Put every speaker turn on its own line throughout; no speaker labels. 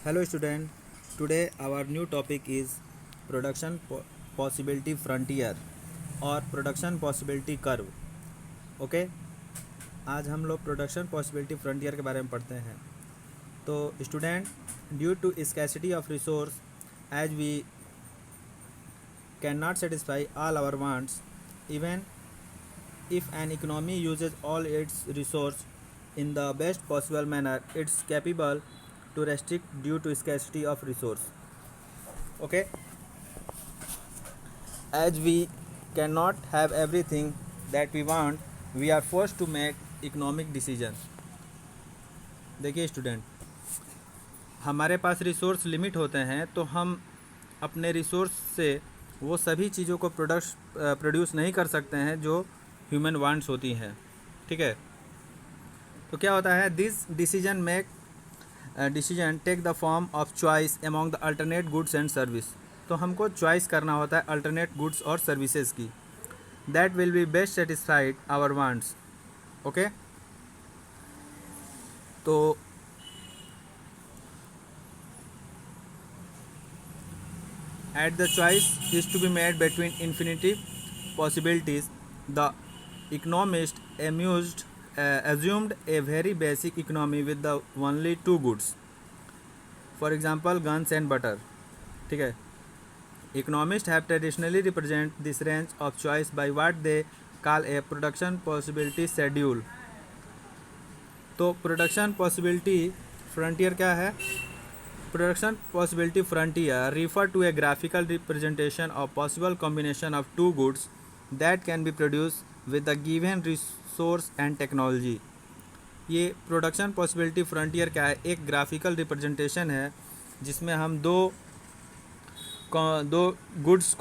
Hello student, today our new topic is production possibility frontier और production possibility curve. Okay आज हम लोग production possibility frontier के बारे में पढ़ते हैं. तो student, due to scarcity of resource as we can not satisfy all our wants, even if an economy uses all its resource in the best possible manner, it's capable to restrict due to scarcity of resource. Okay, as we cannot have everything that we want, we are forced to make economic decision. देखिए student, हमारे पास resource limit होते हैं तो हम अपने resource से वो सभी चीज़ों को प्रोड्यूस नहीं कर सकते हैं जो ह्यूमन वांट्स होती हैं. ठीक है, तो क्या होता है, this decision take the form of choice among the alternate goods and service. तो हमको चॉइस करना होता है अल्टरनेट गुड्स और सर्विसेज की, that will be best satisfied our wants. Okay, तो at the choice is to be made between infinity possibilities, the economist assumed a very basic economy with the only two goods, for example guns and butter. ठीक है, economists have traditionally represent this range of choice by what they call a production possibility schedule. तो production possibility frontier क्या है? Production possibility frontier refer to a graphical representation of possible combination of two goods that can be produced with the given resource and technology. ये production possibility frontier क्या है? एक graphical representation है जिसमें हम दो गुड्स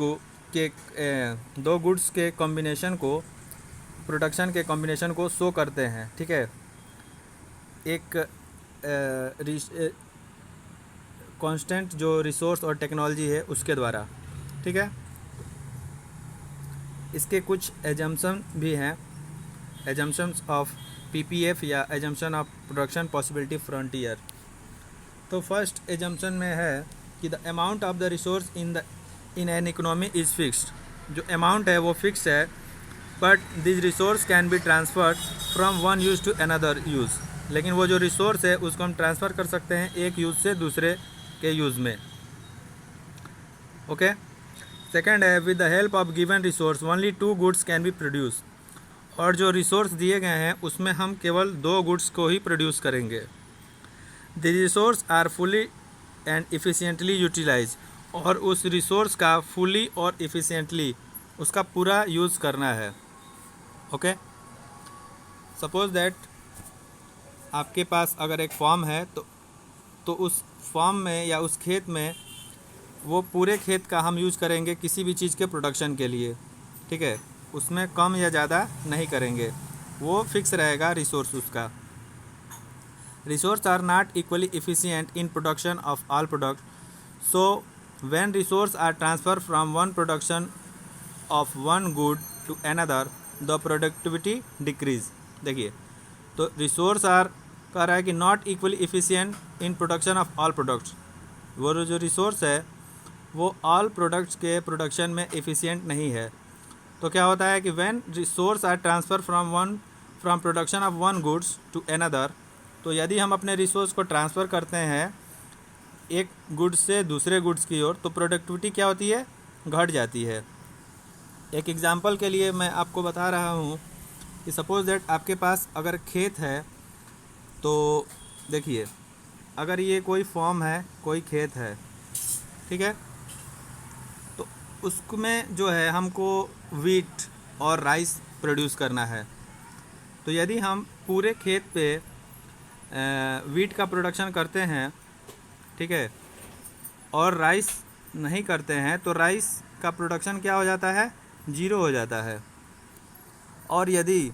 के कॉम्बिनेशन को, प्रोडक्शन के कॉम्बिनेशन को शो करते हैं. ठीक है, एक कांस्टेंट जो रिसोर्स और टेक्नोलॉजी है उसके द्वारा. ठीक है, इसके कुछ एजम्पशन भी हैं, एजम्पशंस ऑफ पीपीएफ या assumption of production possibility frontier. तो फर्स्ट एजम्पशन में है कि the amount of the resource in an economy is fixed. जो अमाउंट है वो फिक्स है, but this resource can be transferred from one use to another use. लेकिन वो जो रिसोर्स है उसको हम ट्रांसफ़र कर सकते हैं एक यूज़ से दूसरे के यूज़ में. ओके, सेकेंड है, with the help of given resource only two goods can be produce. और जो रिसोर्स दिए गए हैं उसमें हम केवल दो गुड्स को ही प्रोड्यूस करेंगे. The resource are fully and efficiently utilise. और उस रिसोर्स का फुली और इफ़िशियंटली उसका पूरा यूज़ करना है. ओके, सपोज दैट आपके पास अगर एक फॉर्म है तो उस फॉर्म में या उस खेत में वो पूरे खेत का हम यूज़ करेंगे किसी भी चीज़ के प्रोडक्शन के लिए. ठीक है, उसमें कम या ज़्यादा नहीं करेंगे, वो फिक्स रहेगा रिसोर्स उसका. Resource are not equally efficient in production of all product, so when resource are transfer from one production of one good to another, the productivity decrease. देखिए, तो रिसोर्स आर कह रहा है कि not equally efficient in production of all products. वो जो resource है वो ऑल प्रोडक्ट्स के प्रोडक्शन में एफिशिएंट नहीं है. तो क्या होता है कि when resource are transfer from production of one goods to another, तो यदि हम अपने रिसोर्स को ट्रांसफ़र करते हैं एक गुड्स से दूसरे गुड्स की ओर, तो प्रोडक्टिविटी क्या होती है? घट जाती है. एक एग्जांपल के लिए मैं आपको बता रहा हूँ कि सपोज दैट आपके पास अगर खेत है, तो देखिए, अगर ये कोई फॉर्म है, कोई खेत है, ठीक है, तो उसमें जो है हमको वीट और राइस प्रोड्यूस करना है. तो यदि हम पूरे खेत पे वीट का प्रोडक्शन करते हैं, ठीक है, और राइस नहीं करते हैं, तो राइस का प्रोडक्शन क्या हो जाता है? ज़ीरो हो जाता है. और यदि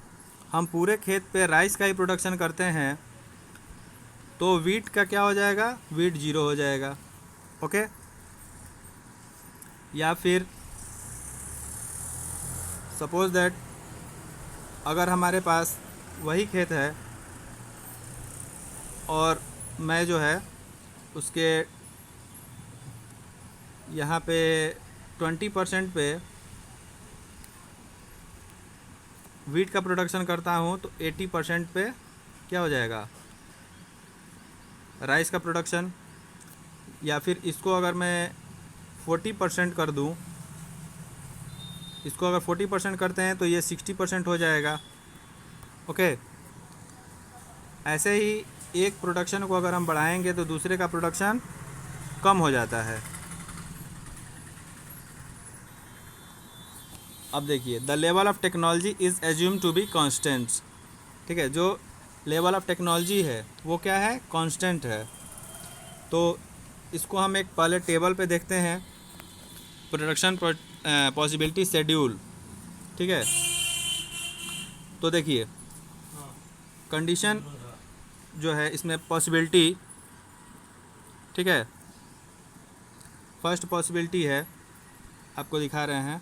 हम पूरे खेत पे राइस का ही प्रोडक्शन करते हैं तो वीट का क्या हो जाएगा? वीट ज़ीरो हो जाएगा. ओके, या फिर सपोज दैट अगर हमारे पास वही खेत है और मैं जो है उसके यहाँ पे 20% पे वीट का प्रोडक्शन करता हूँ तो 80% पे क्या हो जाएगा, राइस का प्रोडक्शन। या फिर इसको अगर मैं 40% कर दूँ, इसको अगर 40% करते हैं तो ये 60% हो जाएगा। ओके, ऐसे ही एक प्रोडक्शन को अगर हम बढ़ाएंगे तो दूसरे का प्रोडक्शन कम हो जाता है। अब देखिए, the level of technology is assume to be constant. ठीक है, जो लेवल ऑफ टेक्नोलॉजी है वो क्या है, कांस्टेंट है। तो इसको हम एक पहले टेबल पे देखते हैं, प्रोडक्शन पॉसिबिलिटी शेड्यूल। ठीक है, तो देखिए कंडीशन जो है इसमें पॉसिबिलिटी, ठीक है, फर्स्ट पॉसिबिलिटी है, आपको दिखा रहे हैं।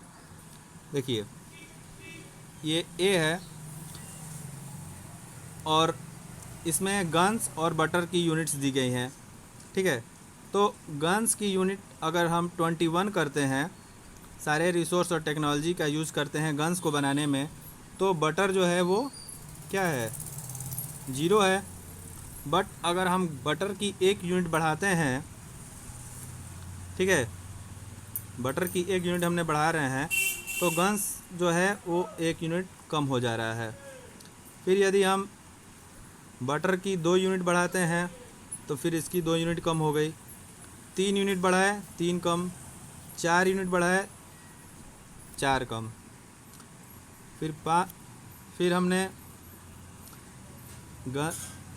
देखिए ये ए है और इसमें गन्स और बटर की यूनिट्स दी गई हैं। ठीक है, तो गन्स की यूनिट अगर हम 21 करते हैं, सारे रिसोर्स और टेक्नोलॉजी का यूज़ करते हैं गन्स को बनाने में, तो बटर जो है वो क्या है, 0 है। बट अगर हम बटर की एक यूनिट बढ़ाते हैं, ठीक है, बटर की एक यूनिट हमने बढ़ा रहे हैं, तो गन्स जो है वो एक यूनिट कम हो जा रहा है। फिर यदि हम बटर की 2 यूनिट बढ़ाते हैं तो फिर इसकी 2 यूनिट कम हो गई, 3 यूनिट बढ़ाए 3 कम, 4 यूनिट बढ़ाए 4 कम, फिर हमने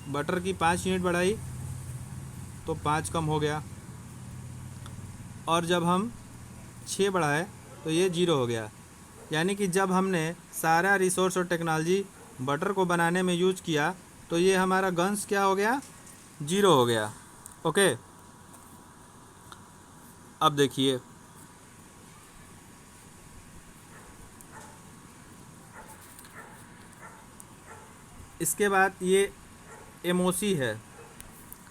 बटर की 5 यूनिट बढ़ाई तो 5 कम हो गया, और जब हम 6 बढ़ाए तो ये 0 हो गया। यानी कि जब हमने सारा रिसोर्स और टेक्नोलॉजी बटर को बनाने में यूज किया तो ये हमारा गन्स क्या हो गया, 0 हो गया। ओके, अब देखिए इसके बाद ये एमओसी है।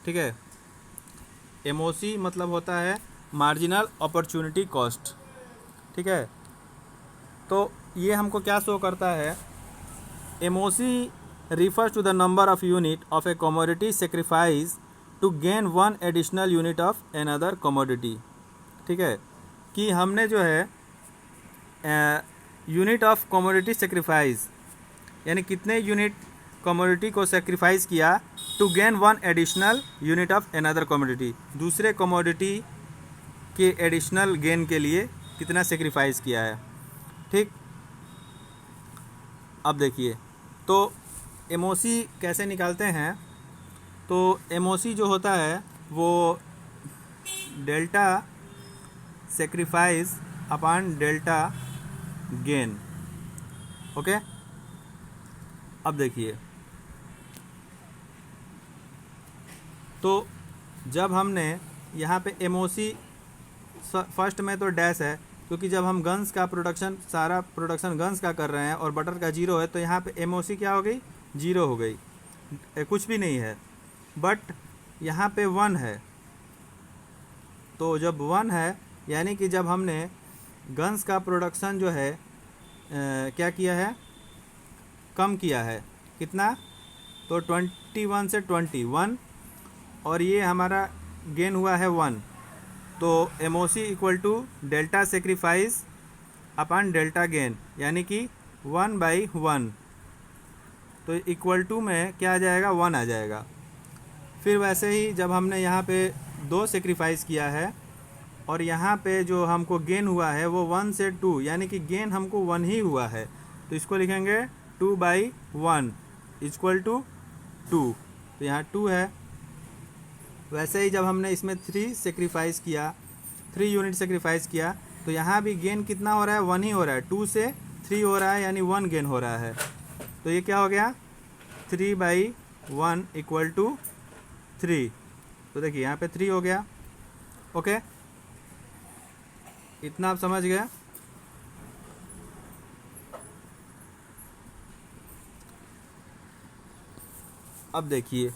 ठीक है, एमओसी मतलब होता है मार्जिनल अपॉर्चुनिटी कॉस्ट। ठीक है, तो ये हमको क्या शो करता है, MOC refers to the number of unit of a commodity sacrifice to gain one additional unit of another commodity। ठीक है, कि हमने जो है यूनिट ऑफ कमोडिटी सेक्रीफाइस, यानी कितने यूनिट कमोडिटी को सेक्रीफाइस किया, to gain one additional unit of another commodity, दूसरे कमोडिटी के एडिशनल गेन के लिए कितना सेक्रीफाइस किया है। ठीक, अब देखिए तो एमओसी कैसे निकालते हैं। तो एमओसी जो होता है वो delta sacrifice upon delta gain. Okay, अब देखिए तो जब हमने यहाँ पे एमओसी, फर्स्ट में तो डैश है क्योंकि जब हम गन्स का प्रोडक्शन, सारा प्रोडक्शन गन्स का कर रहे हैं और बटर का 0 है, तो यहाँ पे एमओसी क्या हो गई, 0 हो गई, कुछ भी नहीं है। बट यहाँ पे 1 है, तो जब 1 है यानी कि जब हमने गन्स का प्रोडक्शन जो है क्या किया है, कम किया है, कितना, तो 21 से 21, और ये हमारा गेन हुआ है 1, तो MOC equal to delta sacrifice upon delta gain, यानी कि 1/1, तो इक्वल टू में क्या आ जाएगा, 1 आ जाएगा। फिर वैसे ही जब हमने यहाँ पे 2 सेक्रीफाइस किया है और यहाँ पे जो हमको गेन हुआ है वो 1 से 2, यानी कि गेन हमको 1 ही हुआ है, तो इसको लिखेंगे 2/1 इक्वल टू 2, तो यहाँ 2 है। वैसे ही जब हमने इसमें 3 सेक्रीफाइस किया, 3 यूनिट सेक्रीफाइस किया, तो यहाँ भी गेन कितना हो रहा है, 1 ही हो रहा है, 2 से 3 हो रहा है, यानी 1 गेन हो रहा है, तो ये क्या हो गया, 3/1 इक्वल टू 3, तो देखिए यहाँ पे 3 हो गया। ओके, इतना आप समझ गए। अब देखिए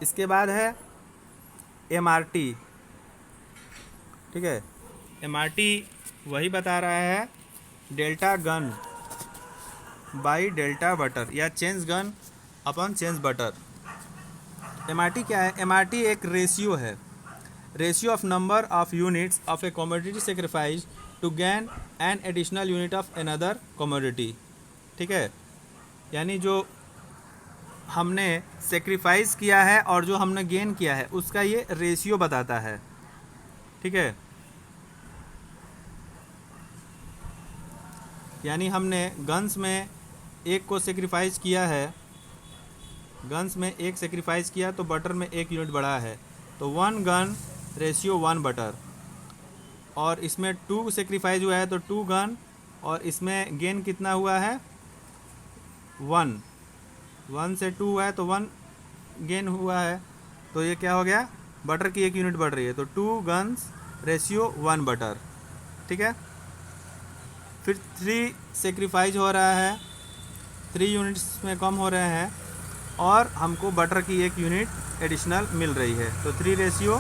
इसके बाद है MRT, ठीक है। MRT वही बता रहा है delta gun by delta butter या change gun upon change butter. MRT क्या है? MRT एक रेशियो है, ratio of number of units of a commodity sacrifice to gain an additional unit of another commodity, ठीक है। यानी जो हमने सेक्रीफाइस किया है और जो हमने गेन किया है उसका ये रेशियो बताता है, ठीक है। यानी हमने गन्स में एक को सेक्रीफाइस किया है, गन्स में एक सेक्रीफाइस किया तो बटर में एक यूनिट बढ़ा है, तो 1 गन रेशियो 1 बटर। और इसमें 2 सेक्रीफाइस हुआ है तो 2 गन, और इसमें गेन कितना हुआ है 1 से 2 हुआ है तो 1 गेन हुआ है, तो ये क्या हो गया, बटर की एक यूनिट बढ़ रही है, तो 2 गन्स रेशियो 1 बटर, ठीक है। फिर 3 सेक्रीफाइस हो रहा है, 3 यूनिट्स में कम हो रहे हैं और हमको बटर की एक यूनिट एडिशनल मिल रही है, तो 3 रेशियो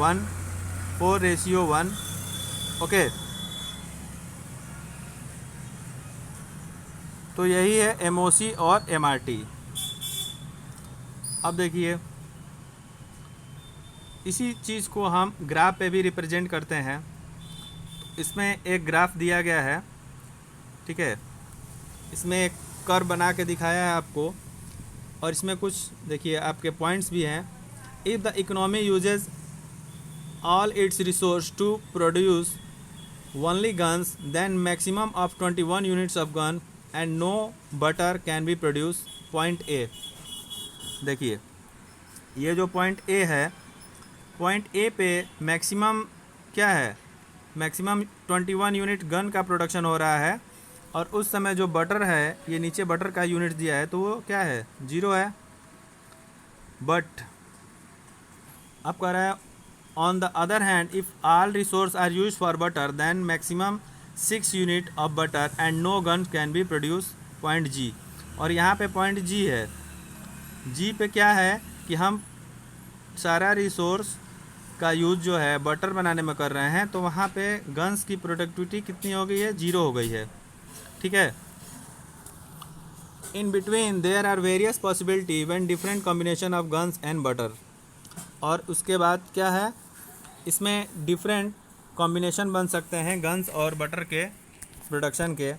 1, 4 रेशियो 1, ओके। तो यही है MOC और MRT। अब देखिए इसी चीज़ को हम ग्राफ पे भी रिप्रेजेंट करते हैं। इसमें एक ग्राफ दिया गया है, ठीक है। इसमें एक कर्व बना के दिखाया है आपको, और इसमें कुछ देखिए आपके पॉइंट्स भी हैं। If the economy uses all its resource to produce only guns then maximum of 21 units of gun and no butter can be produce. Point A देखिए, ये जो पॉइंट ए है, पॉइंट ए पे मैक्सिमम क्या है, maximum 21 unit gun का production हो रहा है, और उस समय जो बटर है, ये नीचे बटर का यूनिट दिया है तो वो क्या है 0 है। बट अब कह रहा है on the other hand if all resource are use for butter then maximum 6 unit of butter and no gun can be produce. Point जी, और यहाँ पे पॉइंट जी है। जी पे क्या है कि हम सारा रिसोर्स का यूज़ जो है बटर बनाने में कर रहे हैं, तो वहाँ पे गन्स की प्रोडक्टिविटी कितनी हो गई है, 0 हो गई है, ठीक है। In between there are various possibility when different combination of guns and butter. और उसके बाद क्या है, इसमें डिफरेंट कॉम्बिनेशन बन सकते हैं गन्स और बटर के प्रोडक्शन के।